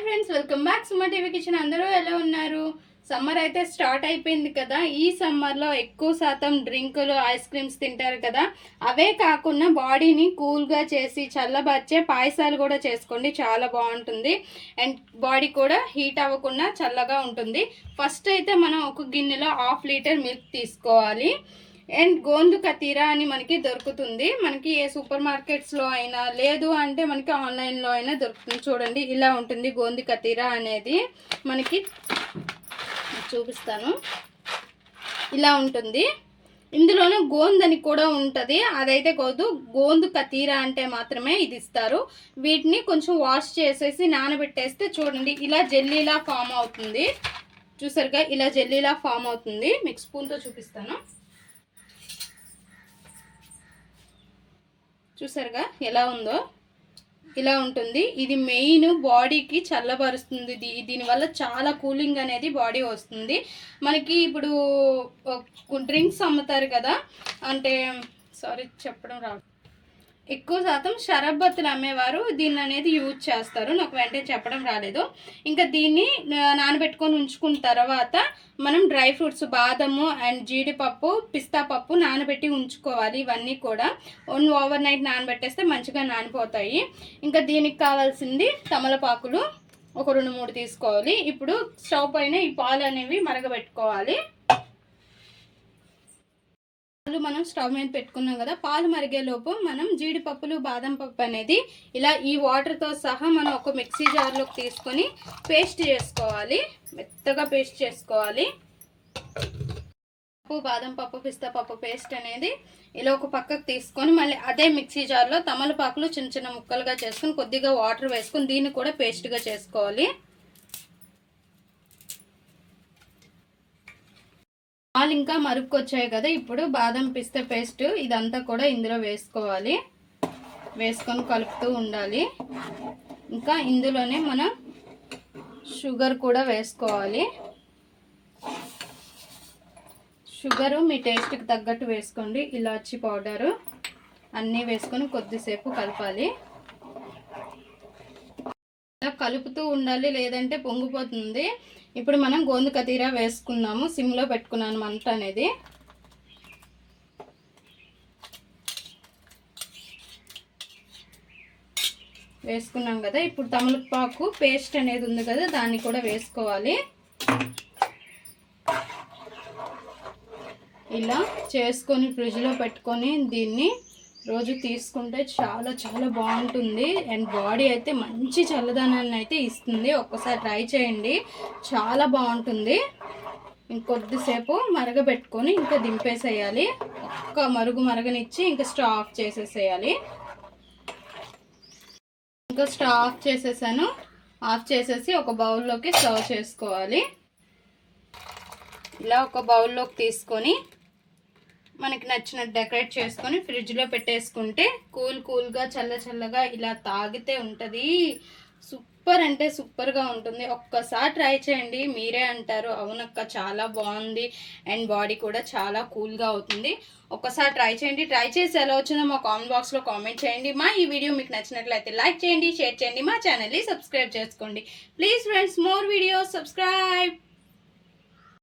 Friends, welcome back Suma TV kitchen. అందరూ ఎలా ఉన్నారు? సమ్మర్ అయితే స్టార్ట్ అయిపోయింది కదా. ఈ సమ్మర్లో ఎక్కువ శాతం డ్రింకులు, ఐస్ క్రీమ్స్ తింటారు కదా. అవే కాకుండా బాడీని కూల్గా చేసి చల్లబరిచే పాయసాలు కూడా చేసుకోండి, చాలా బాగుంటుంది. అండ్ బాడీ కూడా హీట్ అవ్వకుండా చల్లగా ఉంటుంది. ఫస్ట్ అయితే మనం ఒక గిన్నెలో 1/2 లీటర్ మిల్క్ తీసుకోవాలి. అండ్ గోందు కతీరా అని మనకి దొరుకుతుంది. మనకి ఏ సూపర్ మార్కెట్స్లో అయినా, లేదు అంటే మనకి ఆన్లైన్లో అయినా దొరుకుతుంది. చూడండి, ఇలా ఉంటుంది గోందు కతీరా అనేది. మనకి చూపిస్తాను, ఇలా ఉంటుంది. ఇందులోనే గోందని కూడా ఉంటుంది, అదైతే గోందు కతీరా అంటే మాత్రమే ఇది ఇస్తారు. వీటిని కొంచెం వాష్ చేసేసి నానబెట్టేస్తే చూడండి, ఇలా జెల్లీలా ఫామ్ అవుతుంది. చూసారుగా, ఇలా జెల్లీలా ఫామ్ అవుతుంది. మీకు స్పూన్తో చూపిస్తాను. చూసారుగా ఎలా ఉందో, ఇలా ఉంటుంది. ఇది మెయిన్ బాడీకి చల్లబరుస్తుంది. దీనివల్ల చాలా కూలింగ్ అనేది బాడీ వస్తుంది. మనకి ఇప్పుడు డ్రింక్స్ అమ్ముతారు కదా, అంటే చెప్పడం రాదు, ఎక్కువ శాతం షరబత్తులు అమ్మేవారు దీన్ని అనేది యూజ్ చేస్తారు. నాకు వెంటనే చెప్పడం రాలేదు. ఇంకా దీన్ని నానబెట్టుకొని ఉంచుకున్న తర్వాత మనం డ్రై ఫ్రూట్స్, బాదము అండ్ జీడిపప్పు, పిస్తా పప్పు నానబెట్టి ఉంచుకోవాలి. ఇవన్నీ కూడా ఓవర్ నైట్ నానబెట్టేస్తే మంచిగా నానిపోతాయి. ఇంకా దీనికి కావాల్సింది తమలపాకులు ఒక 2-3 తీసుకోవాలి. ఇప్పుడు స్టవ్ పైన ఈ పాలు అనేవి మరగబెట్టుకోవాలి. మనం స్టవ్ మీద పెట్టుకున్నాం కదా, పాలు మరిగేలోపు మనం జీడిపప్పులు, బాదం పప్పు అనేది ఇలా ఈ వాటర్తో సహా మనం ఒక మిక్సీ జార్లోకి తీసుకొని పేస్ట్ చేసుకోవాలి. మెత్తగా పేస్ట్ చేసుకోవాలి. బాదం పప్పు, పిస్తా పప్పు పేస్ట్ అనేది ఇలా ఒక పక్కకు తీసుకొని మళ్ళీ అదే మిక్సీ జార్లో తమలపాకులు చిన్న చిన్న ముక్కలుగా చేసుకొని కొద్దిగా వాటర్ వేసుకొని దీన్ని కూడా పేస్ట్గా చేసుకోవాలి. పాలు ఇంకా మరుగుకొచ్చాయి కదా, ఇప్పుడు బాదం పిస్తా పేస్ట్ ఇదంతా కూడా ఇందులో వేసుకోవాలి. వేసుకొని కలుపుతూ ఉండాలి. ఇంకా ఇందులోనే మనం షుగర్ కూడా వేసుకోవాలి. షుగరు మీ టేస్ట్కి తగ్గట్టు వేసుకోండి. ఇలాచి పౌడరు అన్నీ వేసుకొని కొద్దిసేపు కలపాలి. కలుపుతూ ఉండాలి, లేదంటే పొంగిపోతుంది. ఇప్పుడు మనం గోందు కతీరా వేసుకున్నాము. సిమ్లో పెట్టుకున్నాను మంట అనేది. వేసుకున్నాం కదా, ఇప్పుడు తమలపాకు పేస్ట్ అనేది ఉంది కదా, దాన్ని కూడా వేసుకోవాలి. ఇలా చేసుకొని ఫ్రిడ్జ్లో పెట్టుకొని దీన్ని రోజు తీసుకుంటే చాలా చాలా బాగుంటుంది. అండ్ బాడీ అయితే మంచి చల్లదనాన్ని అయితే ఇస్తుంది. ఒక్కసారి ట్రై చేయండి, చాలా బాగుంటుంది. ఇంకొద్దిసేపు మరగబెట్టుకొని ఇంకా దింపేసేయాలి. ఒక్క మరగనిచ్చి ఇంకా స్టవ్ ఆఫ్ చేసేసేయాలి. ఇంకా స్టవ్ ఆఫ్ చేసేసాను. ఆఫ్ చేసేసి ఒక బౌల్లోకి సర్వ్ చేసుకోవాలి. ఇలా ఒక బౌల్లోకి తీసుకొని మనకి నచ్చినట్టు డెకరేట్ చేసుకొని ఫ్రిడ్జ్లో పెట్టేసుకుంటే కూల్గా చల్లగా ఇలా తాగితే ఉంటుంది. సూపర్ అంటే సూపర్గా ఉంటుంది. ఒక్కసారి ట్రై చేయండి, మీరే అంటారు అవునక్క చాలా బాగుంది అండ్ బాడీ కూడా చాలా కూల్గా అవుతుంది. ఒక్కసారి ట్రై చేయండి. ట్రై చేసి ఎలా వచ్చిందో మా కామెంట్ బాక్స్లో కామెంట్ చేయండి. మా ఈ వీడియో మీకు నచ్చినట్లయితే లైక్ చేయండి, షేర్ చేయండి, మా ఛానల్ని సబ్స్క్రైబ్ చేసుకోండి. Please friends, more videos, subscribe.